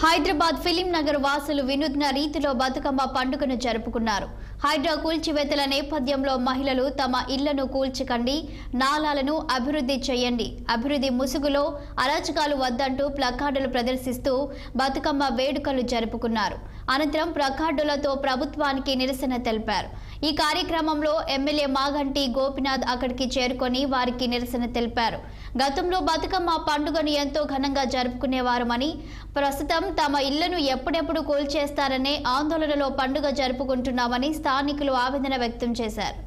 Hyderabad film Nagar వాసులు వినూత్న రీతిలో బతుకమ్మ పండుగను జరుపుకున్నారు. హైడ్రా కూల్చివేతల నేపథ్యంలో మహిళలు తమ ఇళ్లను కూల్చకండి, నాలాలను అభివృద్ధి చేయండి, అభివృద్ధి ముసుగులో అరాచకాలు వద్దంటూ ప్లకార్డులు ప్రదర్శిస్తూ బతుకమ్మ వేడుకలు జరుపుకున్నారు. అనంతరం ప్లకార్డులతో ప్రభుత్వానికి నిరసన తెలిపారు. ఈ కార్యక్రమంలో ఎమ్మెల్యే మాగంటి గోపినాథ్ అక్కడికి చేరుకొని వారికి నిరసన తెలిపారు. గతంలో బతుకమ్మ పండుగను ఎంతో ఘనంగా జరుపుకునేవారమని, ప్రస్తుతం తమ ఇళ్లను ఎప్పుడెప్పుడు కూల్చేస్తారనే ఆందోళనలో పండుగ జరుపుకుంటున్నామని స్థానికులు ఆవేదన వ్యక్తం చేశారు.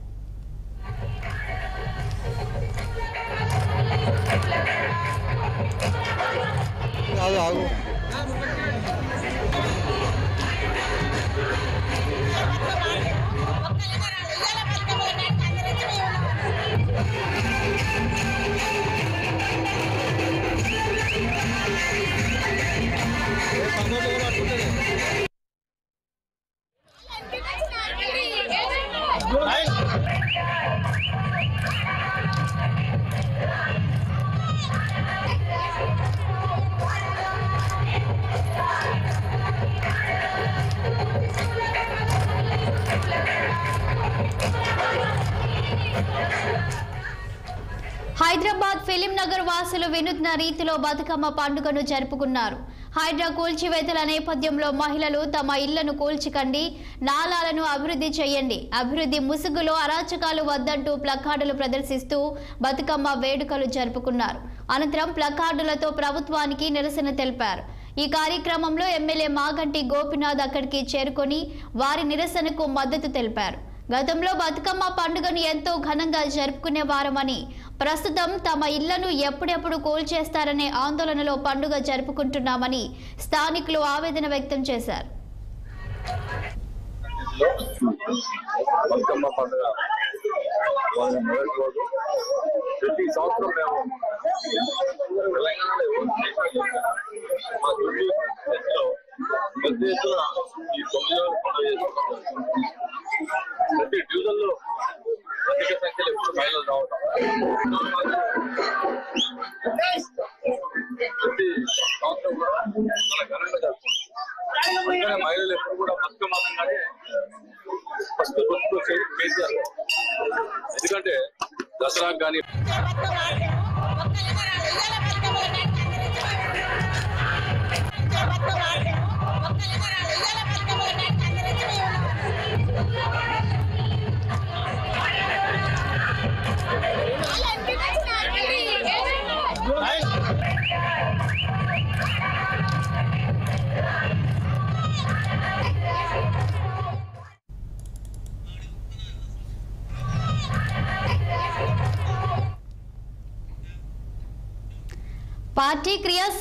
హైదరాబాద్ ఫిలిం నగర్ వాసులు వినూత్న రీతిలో బతుకమ్మ పండుగను జరుపుకున్నారు. హైడ్రా కూల్చివేతల నేపథ్యంలో మహిళలు తమ ఇళ్లను కూల్చకండి, నాలాలను అభివృద్ధి చేయండి, అభివృద్ధి ముసుగులో అరాచకాలు వద్దంటూ ప్లకార్డులు ప్రదర్శిస్తూ బతుకమ్మ వేడుకలు జరుపుకున్నారు. అనంతరం ప్లకార్డులతో ప్రభుత్వానికి నిరసన తెలిపారు. ఈ కార్యక్రమంలో ఎమ్మెల్యే మాగంటి గోపినాథ్ అక్కడికి చేరుకొని వారి నిరసనకు మద్దతు తెలిపారు. గతంలో బతుకమ్మ పండుగను ఎంతో ఘనంగా జరుపుకునేవారమని, ప్రస్తుతం తమ ఇళ్లను ఎప్పుడెప్పుడు కూల్చేస్తారనే ఆందోళనలో పండుగ జరుపుకుంటున్నామని స్థానికులు ఆవేదన వ్యక్తం చేశారు. ప్రతి డివిజన్లో అధిక సంఖ్యలో ఇప్పుడు మహిళలు రావడం, ప్రతి సంవత్సరం కూడా చాలా ఘనంగా జరుపుకుంటాం. అందుకనే మహిళలు ఎప్పుడు కూడా బతుకమ్మగానే ఫస్ట్ గుర్తుకొచ్చేది కేసీఆర్. ఎందుకంటే దసరాకు కానీ పార్టీ క్రియాశీల